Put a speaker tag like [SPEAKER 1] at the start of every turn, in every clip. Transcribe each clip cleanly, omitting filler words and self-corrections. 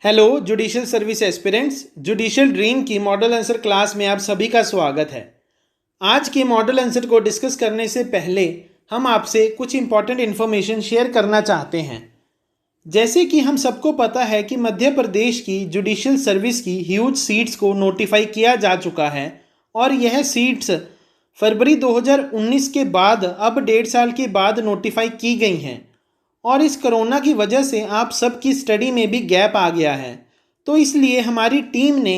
[SPEAKER 1] Hello judicial service aspirants, judicial dream की model answer class में आप सभी का स्वागत है। आज के मॉडल आंसर को डिस्कस करने से पहले हम आपसे कुछ इंपॉर्टेंट इन्फॉर्मेशन शेयर करना चाहते हैं। जैसे कि हम सबको पता है कि मध्य प्रदेश की जुडिशियल सर्विस की ह्यूज सीट्स को नोटिफाई किया जा चुका है और यह सीट्स फरवरी 2019 के बाद अब 1.5 साल के बाद नोटिफाई की गई हैं और इस कोरोना की वजह से आप सबकी स्टडी में भी गैप आ गया है। तो इसलिए हमारी टीम ने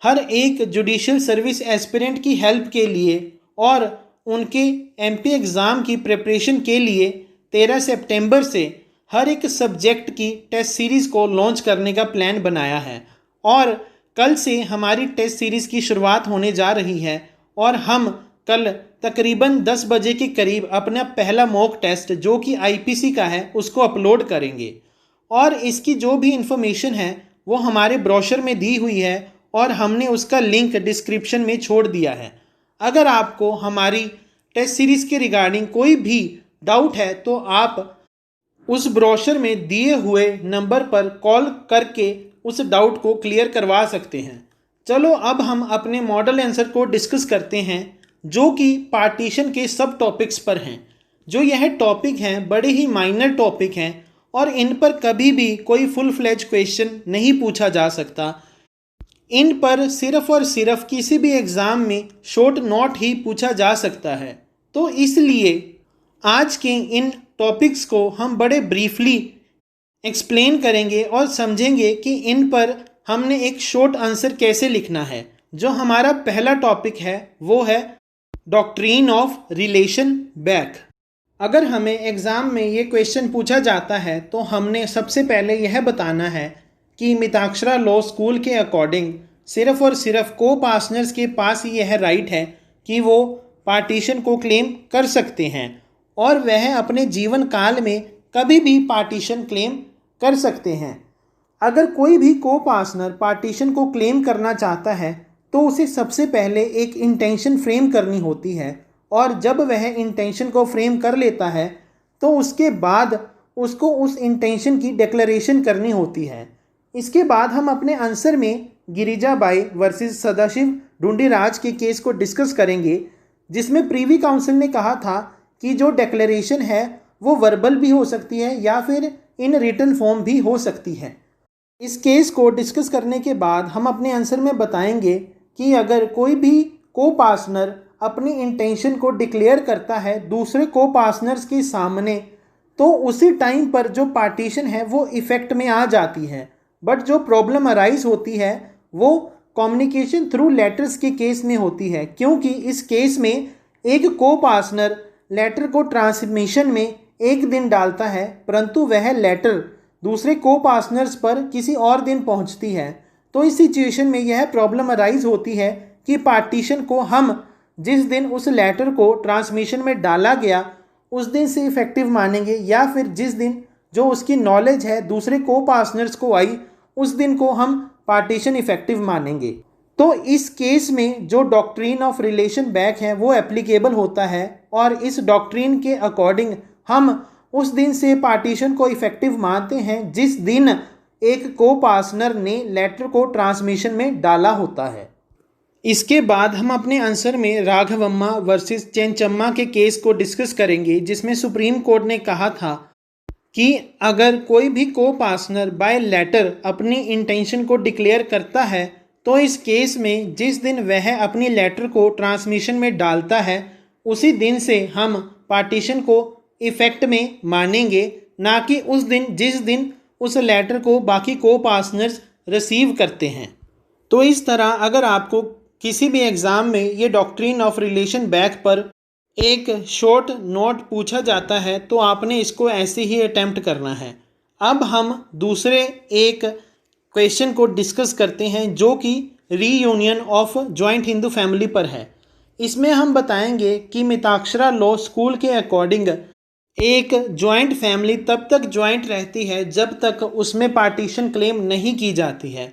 [SPEAKER 1] हर एक जुडिशियल सर्विस एस्पिरेंट की हेल्प के लिए और उनके एमपी एग्ज़ाम की प्रिपरेशन के लिए 13 सितंबर से हर एक सब्जेक्ट की टेस्ट सीरीज़ को लॉन्च करने का प्लान बनाया है और कल से हमारी टेस्ट सीरीज़ की शुरुआत होने जा रही है और हम कल तकरीबन 10 बजे के करीब अपना पहला मॉक टेस्ट जो कि आईपीसी का है उसको अपलोड करेंगे और इसकी जो भी इंफॉर्मेशन है वो हमारे ब्रोशर में दी हुई है और हमने उसका लिंक डिस्क्रिप्शन में छोड़ दिया है। अगर आपको हमारी टेस्ट सीरीज़ के रिगार्डिंग कोई भी डाउट है तो आप उस ब्रोशर में दिए हुए नंबर पर कॉल करके उस डाउट को क्लियर करवा सकते हैं। चलो अब हम अपने मॉडल आंसर को डिस्कस करते हैं जो कि पार्टीशन के सब टॉपिक्स पर हैं। जो यह टॉपिक हैं बड़े ही माइनर टॉपिक हैं और इन पर कभी भी कोई फुल फ्लेज क्वेश्चन नहीं पूछा जा सकता। इन पर सिर्फ और सिर्फ किसी भी एग्ज़ाम में शॉर्ट नोट ही पूछा जा सकता है। तो इसलिए आज के इन टॉपिक्स को हम बड़े ब्रीफली एक्सप्लेन करेंगे और समझेंगे कि इन पर हमने एक शॉर्ट आंसर कैसे लिखना है। जो हमारा पहला टॉपिक है वो है डॉक्ट्रीन ऑफ रिलेशन बैक। अगर हमें एग्ज़ाम में ये क्वेश्चन पूछा जाता है तो हमने सबसे पहले यह बताना है कि मिताक्षरा लॉ स्कूल के अकॉर्डिंग सिर्फ और सिर्फ को पार्टनर्स के पास यह राइट है कि वो पार्टीशन को क्लेम कर सकते हैं और वह अपने जीवन काल में कभी भी पार्टीशन क्लेम कर सकते हैं। अगर कोई भी को पार्टनर पार्टीशन को क्लेम करना चाहता है तो उसे सबसे पहले एक इंटेंशन फ्रेम करनी होती है और जब वह इंटेंशन को फ्रेम कर लेता है तो उसके बाद उसको उस इंटेंशन की डिक्लेरेशन करनी होती है। इसके बाद हम अपने आंसर में गिरिजाबाई वर्सेस सदाशिव ढूंढीराज के केस को डिस्कस करेंगे जिसमें प्रीवी काउंसिल ने कहा था कि जो डिक्लेरेशन है वो वर्बल भी हो सकती है या फिर इन रिटन फॉर्म भी हो सकती है। इस केस को डिस्कस करने के बाद हम अपने आंसर में बताएंगे कि अगर कोई भी को पार्टनर अपनी इंटेंशन को डिक्लेयर करता है दूसरे को पार्टनर्स के सामने तो उसी टाइम पर जो पार्टीशन है वो इफ़ेक्ट में आ जाती है। बट जो प्रॉब्लम अराइज होती है वो कम्युनिकेशन थ्रू लेटर्स के केस में होती है क्योंकि इस केस में एक को पार्टनर लेटर को ट्रांसमिशन में एक दिन डालता है परंतु वह लेटर दूसरे को पार्टनर्स पर किसी और दिन पहुंचती है। तो इस सिचुएशन में यह प्रॉब्लम अराइज होती है कि पार्टीशन को हम जिस दिन उस लेटर को ट्रांसमिशन में डाला गया उस दिन से इफ़ेक्टिव मानेंगे या फिर जिस दिन जो उसकी नॉलेज है दूसरे को पार्टनर्स को आई उस दिन को हम पार्टीशन इफ़ेक्टिव मानेंगे। तो इस केस में जो डॉक्ट्रीन ऑफ रिलेशन बैक है वो एप्लीकेबल होता है और इस डॉक्ट्रीन के अकॉर्डिंग हम उस दिन से पार्टीशन को इफ़ेक्टिव मानते हैं जिस दिन एक को पार्टनर ने लेटर को ट्रांसमिशन में डाला होता है। इसके बाद हम अपने आंसर में राघवम्मा वर्सेस चेंचम्मा के केस को डिस्कस करेंगे जिसमें सुप्रीम कोर्ट ने कहा था कि अगर कोई भी को पार्टनर बाय लेटर अपनी इंटेंशन को डिक्लेयर करता है तो इस केस में जिस दिन वह अपनी लेटर को ट्रांसमिशन में डालता है उसी दिन से हम पार्टीशन को इफ़ेक्ट में मानेंगे, ना कि उस दिन जिस दिन उस लेटर को बाकी को पार्टनर्स रिसीव करते हैं। तो इस तरह अगर आपको किसी भी एग्ज़ाम में ये डॉक्ट्रीन ऑफ रिलेशन बैक पर एक शॉर्ट नोट पूछा जाता है तो आपने इसको ऐसे ही अटेम्प्ट करना है। अब हम दूसरे एक क्वेश्चन को डिस्कस करते हैं जो कि reunion of joint Hindu family पर है। इसमें हम बताएंगे कि मिताक्षरा लॉ स्कूल के अकॉर्डिंग एक जॉइंट फैमिली तब तक जॉइंट रहती है जब तक उसमें पार्टीशन क्लेम नहीं की जाती है।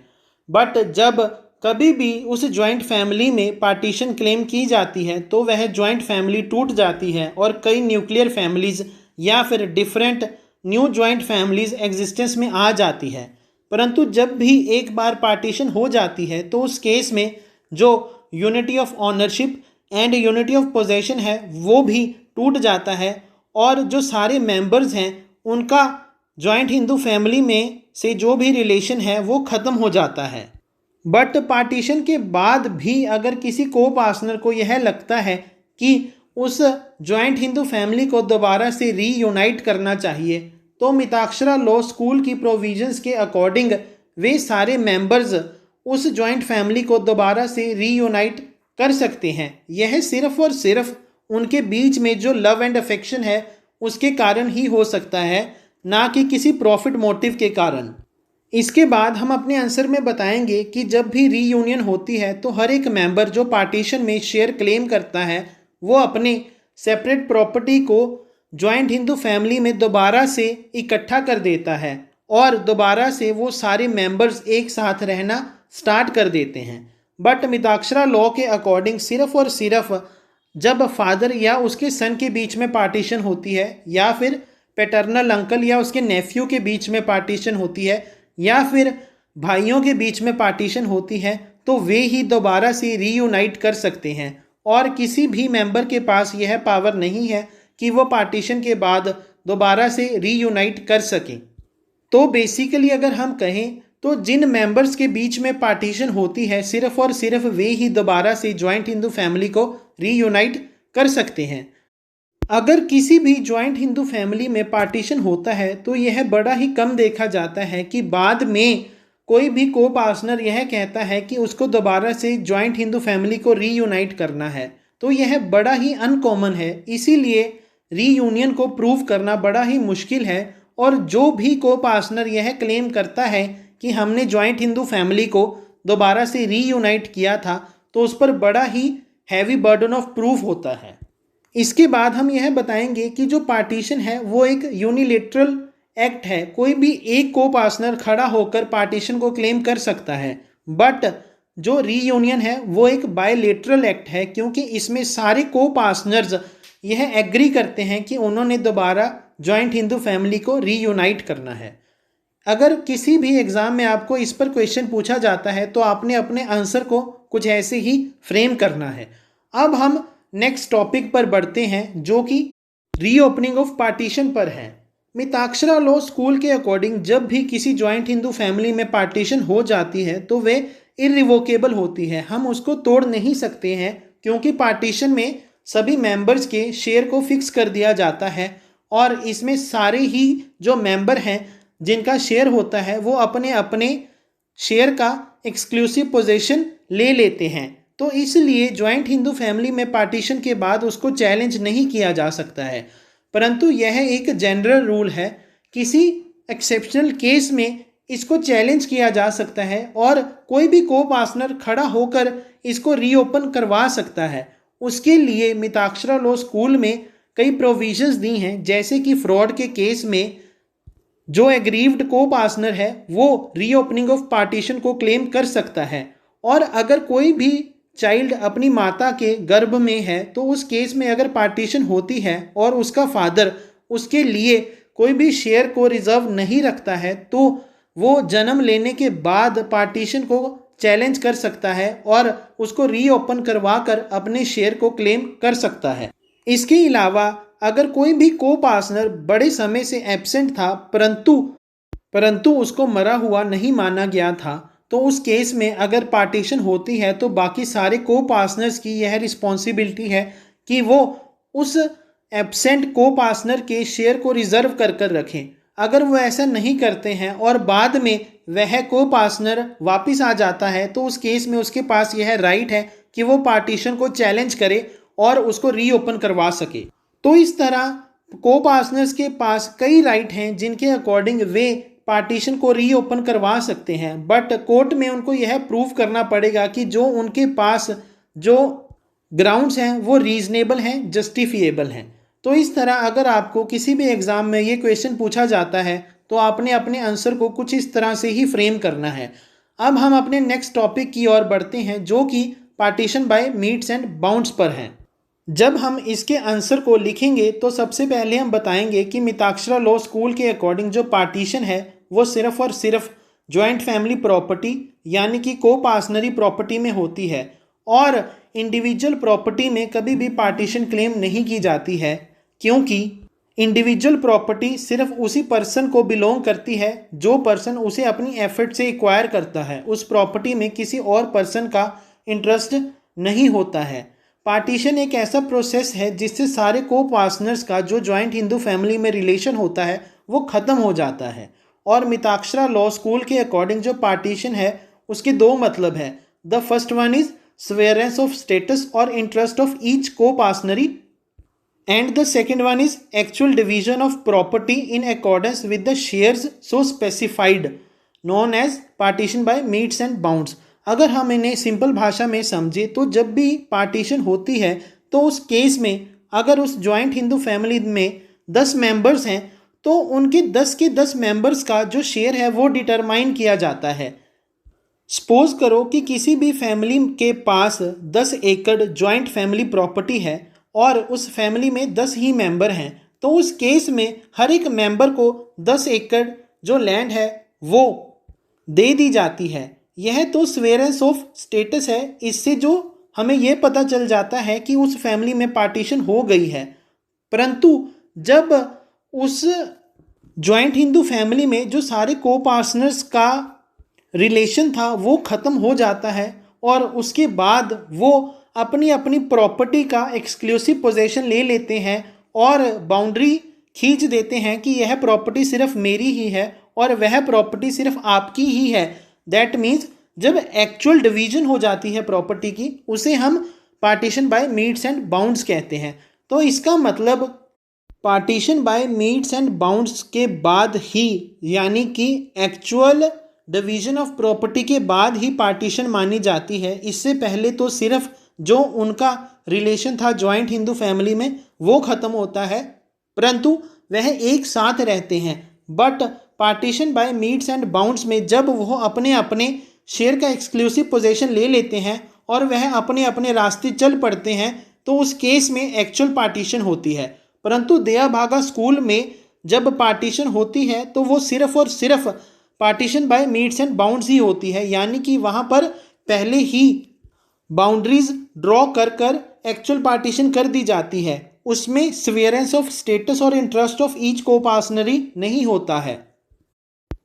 [SPEAKER 1] बट जब कभी भी उस जॉइंट फैमिली में पार्टीशन क्लेम की जाती है तो वह जॉइंट फैमिली टूट जाती है और कई न्यूक्लियर फैमिलीज़ या फिर different new joint families existence में आ जाती है परंतु जब भी एक बार पार्टीशन हो जाती है तो उस केस में जो unity of ownership and unity of possession है वो भी टूट जाता है और जो सारे मेंबर्स हैं उनका जॉइंट हिंदू फैमिली में से जो भी रिलेशन है वो ख़त्म हो जाता है। बट पार्टीशन के बाद भी अगर किसी को पार्टनर को यह लगता है कि उस जॉइंट हिंदू फैमिली को दोबारा से रीयूनाइट करना चाहिए तो मिताक्षरा लॉ स्कूल की प्रोविजंस के अकॉर्डिंग वे सारे मेंबर्स उस जॉइंट फैमिली को दोबारा से रीयूनाइट कर सकते हैं। यह सिर्फ और सिर्फ उनके बीच में जो लव एंड अफेक्शन है उसके कारण ही हो सकता है, ना कि किसी प्रॉफिट मोटिव के कारण। इसके बाद हम अपने आंसर में बताएंगे कि जब भी रीयूनियन होती है तो हर एक मेंबर जो पार्टीशन में शेयर क्लेम करता है वो अपने सेपरेट प्रॉपर्टी को जॉइंट हिंदू फैमिली में दोबारा से इकट्ठा कर देता है और दोबारा से वो सारे मेंबर्स एक साथ रहना स्टार्ट कर देते हैं। बट मिताक्षरा लॉ के अकॉर्डिंग सिर्फ और सिर्फ जब फादर या उसके सन के बीच में पार्टीशन होती है या फिर पैटर्नल अंकल या उसके नेफ्यू के बीच में पार्टीशन होती है या फिर भाइयों के बीच में पार्टीशन होती है तो वे ही दोबारा से रीयूनाइट कर सकते हैं और किसी भी मेंबर के पास यह पावर नहीं है कि वो पार्टीशन के बाद दोबारा से रीयूनाइट कर सकें। तो बेसिकली अगर हम कहें तो जिन मेंबर्स के बीच में पार्टीशन होती है सिर्फ और सिर्फ वे ही दोबारा से जॉइंट हिंदू फैमिली को रीयूनाइट कर सकते हैं। अगर किसी भी जॉइंट हिंदू फैमिली में पार्टीशन होता है तो यह बड़ा ही कम देखा जाता है कि बाद में कोई भी को पार्टनर यह कहता है कि उसको दोबारा से जॉइंट हिंदू फैमिली को रीयूनाइट करना है, तो यह बड़ा ही अनकॉमन है। इसीलिए रीयूनियन को प्रूव करना बड़ा ही मुश्किल है और जो भी को पार्टनर यह क्लेम करता है कि हमने जॉइंट हिंदू फैमिली को दोबारा से रीयूनाइट किया था तो उस पर बड़ा ही हैवी बर्डन ऑफ प्रूफ होता है। इसके बाद हम यह बताएंगे कि जो पार्टीशन है वो एक यूनिलेटरल एक्ट है, कोई भी एक को पार्टनर खड़ा होकर पार्टीशन को क्लेम कर सकता है। बट जो रीयूनियन है वो एक बायलेटरल एक्ट है क्योंकि इसमें सारे को पार्टनर्स यह एग्री करते हैं कि उन्होंने दोबारा जॉइंट हिंदू फैमिली को रीयूनाइट करना है। अगर किसी भी एग्ज़ाम में आपको इस पर क्वेश्चन पूछा जाता है तो आपने अपने आंसर को कुछ ऐसे ही फ्रेम करना है। अब हम नेक्स्ट टॉपिक पर बढ़ते हैं जो कि रीओपनिंग ऑफ पार्टीशन पर है। मिताक्षरा लॉ स्कूल के अकॉर्डिंग जब भी किसी जॉइंट हिंदू फैमिली में पार्टीशन हो जाती है तो वे इरिवोकेबल होती है, हम उसको तोड़ नहीं सकते हैं क्योंकि पार्टीशन में सभी मेंबर्स के शेयर को फिक्स कर दिया जाता है और इसमें सारे ही जो मेंबर हैं जिनका शेयर होता है वो अपने अपने शेयर का एक्सक्लूसिव पोजीशन ले लेते हैं। तो इसलिए जॉइंट हिंदू फैमिली में पार्टीशन के बाद उसको चैलेंज नहीं किया जा सकता है, परंतु यह एक जनरल रूल है। किसी एक्सेप्शनल केस में इसको चैलेंज किया जा सकता है और कोई भी को पार्टनर खड़ा होकर इसको रीओपन करवा सकता है। उसके लिए मिताक्षरा लॉ स्कूल में कई प्रोविजंस दी हैं, जैसे कि फ्रॉड के केस में जो एग्रीव्ड को पार्टनर है वो रीओपनिंग ऑफ पार्टीशन को क्लेम कर सकता है। और अगर कोई भी चाइल्ड अपनी माता के गर्भ में है तो उस केस में अगर पार्टीशन होती है और उसका फादर उसके लिए कोई भी शेयर को रिजर्व नहीं रखता है तो वो जन्म लेने के बाद पार्टीशन को चैलेंज कर सकता है और उसको रीओपन करवा कर अपने शेयर को क्लेम कर सकता है। इसके अलावा अगर कोई भी को पार्टनर बड़े समय से एब्सेंट था परंतु उसको मरा हुआ नहीं माना गया था तो उस केस में अगर पार्टीशन होती है तो बाकी सारे को पार्टनर्स की यह रिस्पॉन्सिबिलिटी है कि वो उस एब्सेंट को पार्टनर के शेयर को रिजर्व कर कर रखें। अगर वो ऐसा नहीं करते हैं और बाद में वह को पार्टनर वापस आ जाता है तो उस केस में उसके पास यह राइट है कि वो पार्टीशन को चैलेंज करे और उसको रीओपन करवा सके। तो इस तरह को पार्टनर्स के पास कई राइट हैं जिनके अकॉर्डिंग वे पार्टीशन को रीओपन करवा सकते हैं, बट कोर्ट में उनको यह प्रूव करना पड़ेगा कि जो उनके पास जो ग्राउंड्स हैं वो रीजनेबल हैं, जस्टिफिएबल हैं। तो इस तरह अगर आपको किसी भी एग्ज़ाम में ये क्वेश्चन पूछा जाता है तो आपने अपने आंसर को कुछ इस तरह से ही फ्रेम करना है। अब हम अपने नेक्स्ट टॉपिक की ओर बढ़ते हैं जो कि partition by metes and bounds पर है। जब हम इसके आंसर को लिखेंगे तो सबसे पहले हम बताएंगे कि मिताक्षरा लॉ स्कूल के अकॉर्डिंग जो पार्टीशन है वो सिर्फ और सिर्फ जॉइंट फैमिली प्रॉपर्टी यानी कि कोपार्सनरी प्रॉपर्टी में होती है और इंडिविजुअल प्रॉपर्टी में कभी भी पार्टीशन क्लेम नहीं की जाती है, क्योंकि इंडिविजुअल प्रॉपर्टी सिर्फ उसी पर्सन को बिलोंग करती है जो पर्सन उसे अपनी एफर्ट से एक्वायर करता है। उस प्रॉपर्टी में किसी और पर्सन का इंटरेस्ट नहीं होता है। पार्टीशन एक ऐसा प्रोसेस है जिससे सारे को पार्टनर्स का जो जॉइंट हिंदू फैमिली में रिलेशन होता है वो ख़त्म हो जाता है। और मिताक्षरा लॉ स्कूल के अकॉर्डिंग जो पार्टीशन है उसके दो मतलब है। The first one is severance of status और interest of each coparcenary and the second one is actual division of property in accordance with the shares so specified known as partition by metes and bounds। अगर हम इन्हें simple भाषा में समझे तो जब भी पार्टीशन होती है तो उस केस में अगर उस जॉइंट हिंदू फैमिली में 10 मेंबर्स हैं तो उनके 10 के 10 मेंबर्स का जो शेयर है वो डिटरमाइन किया जाता है। सपोज करो कि किसी भी फैमिली के पास 10 एकड़ जॉइंट फैमिली प्रॉपर्टी है और उस फैमिली में 10 ही मेंबर हैं, तो उस केस में हर एक मेंबर को 10 एकड़ जो लैंड है वो दे दी जाती है। यह तो स्वेरेंस ऑफ स्टेटस है। इससे जो हमें यह पता चल जाता है कि उस फैमिली में पार्टीशन हो गई है। परंतु जब उस जॉइंट हिंदू फैमिली में जो सारे को पार्टनर्स का रिलेशन था वो ख़त्म हो जाता है और उसके बाद वो अपनी अपनी प्रॉपर्टी का एक्सक्लूसिव पोजेशन ले लेते हैं और बाउंड्री खींच देते हैं कि यह प्रॉपर्टी सिर्फ मेरी ही है और वह प्रॉपर्टी सिर्फ आपकी ही है। दैट मीन्स जब एक्चुअल डिवीजन हो जाती है प्रॉपर्टी की उसे हम partition by metes and bounds कहते हैं। तो इसका मतलब partition by metes and bounds के बाद ही यानी कि एक्चुअल डिवीजन ऑफ प्रॉपर्टी के बाद ही पार्टीशन मानी जाती है। इससे पहले तो सिर्फ जो उनका रिलेशन था जॉइंट हिंदू फैमिली में वो ख़त्म होता है, परंतु वह एक साथ रहते हैं। But partition by metes and bounds में जब वो अपने अपने शेयर का एक्सक्लूसिव पोजीशन ले लेते हैं और वह अपने अपने रास्ते चल पड़ते हैं तो उस केस में एक्चुअल पार्टीशन होती है। परंतु दया भागा स्कूल में जब पार्टीशन होती है तो वो सिर्फ और सिर्फ partition by metes and bounds ही होती है, यानी कि वहाँ पर पहले ही बाउंड्रीज ड्रॉ कर कर एक्चुअल पार्टीशन कर दी जाती है। उसमें स्वेरेंस ऑफ स्टेटस और इंटरेस्ट ऑफ ईच को पार्टनरी नहीं होता है।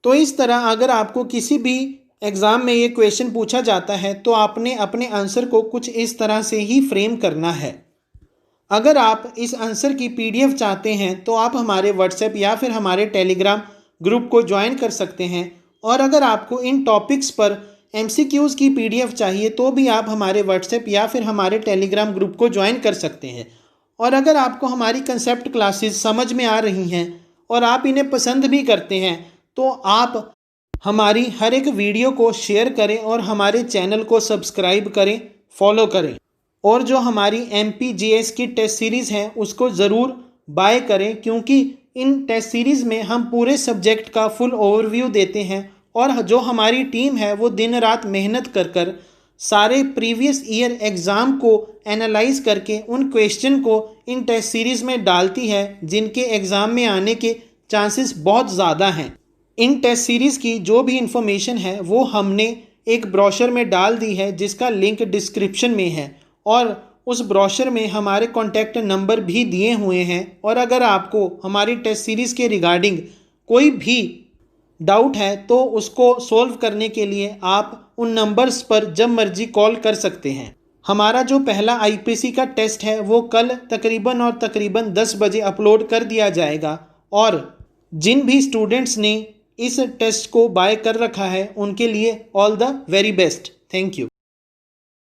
[SPEAKER 1] तो इस तरह अगर आपको किसी भी एग्ज़ाम में ये क्वेश्चन पूछा जाता है तो आपने अपने आंसर को कुछ इस तरह से ही फ्रेम करना है। अगर आप इस आंसर की PDF चाहते हैं तो आप हमारे व्हाट्सएप या फिर हमारे टेलीग्राम ग्रुप को ज्वाइन कर सकते हैं। और अगर आपको इन टॉपिक्स पर MCQs की PDF चाहिए तो भी आप हमारे व्हाट्सएप या फिर हमारे टेलीग्राम ग्रुप को ज्वाइन कर सकते हैं। और अगर आपको हमारी कंसेप्ट क्लासेस समझ में आ रही हैं और आप इन्हें पसंद भी करते हैं तो आप हमारी हर एक वीडियो को शेयर करें और हमारे चैनल को सब्सक्राइब करें, फॉलो करें। और जो हमारी MPGS की टेस्ट सीरीज़ हैं उसको ज़रूर बाय करें, क्योंकि इन टेस्ट सीरीज़ में हम पूरे सब्जेक्ट का फुल ओवरव्यू देते हैं और जो हमारी टीम है वो दिन रात मेहनत कर कर सारे प्रीवियस ईयर एग्ज़ाम को एनालाइज करके उन क्वेश्चन को इन टेस्ट सीरीज़ में डालती है जिनके एग्ज़ाम में आने के चांसेस बहुत ज़्यादा हैं। इन टेस्ट सीरीज़ की जो भी इंफॉर्मेशन है वो हमने एक ब्रोशर में डाल दी है जिसका लिंक डिस्क्रिप्शन में है और उस ब्रोशर में हमारे कॉन्टैक्ट नंबर भी दिए हुए हैं। और अगर आपको हमारी टेस्ट सीरीज़ के रिगार्डिंग कोई भी डाउट है तो उसको सोल्व करने के लिए आप उन नंबर्स पर जब मर्जी कॉल कर सकते हैं। हमारा जो पहला IPC का टेस्ट है वो कल तकरीबन 10 बजे अपलोड कर दिया जाएगा। और जिन भी स्टूडेंट्स ने इस टेस्ट को बाय कर रखा है उनके लिए all the very best. Thank you.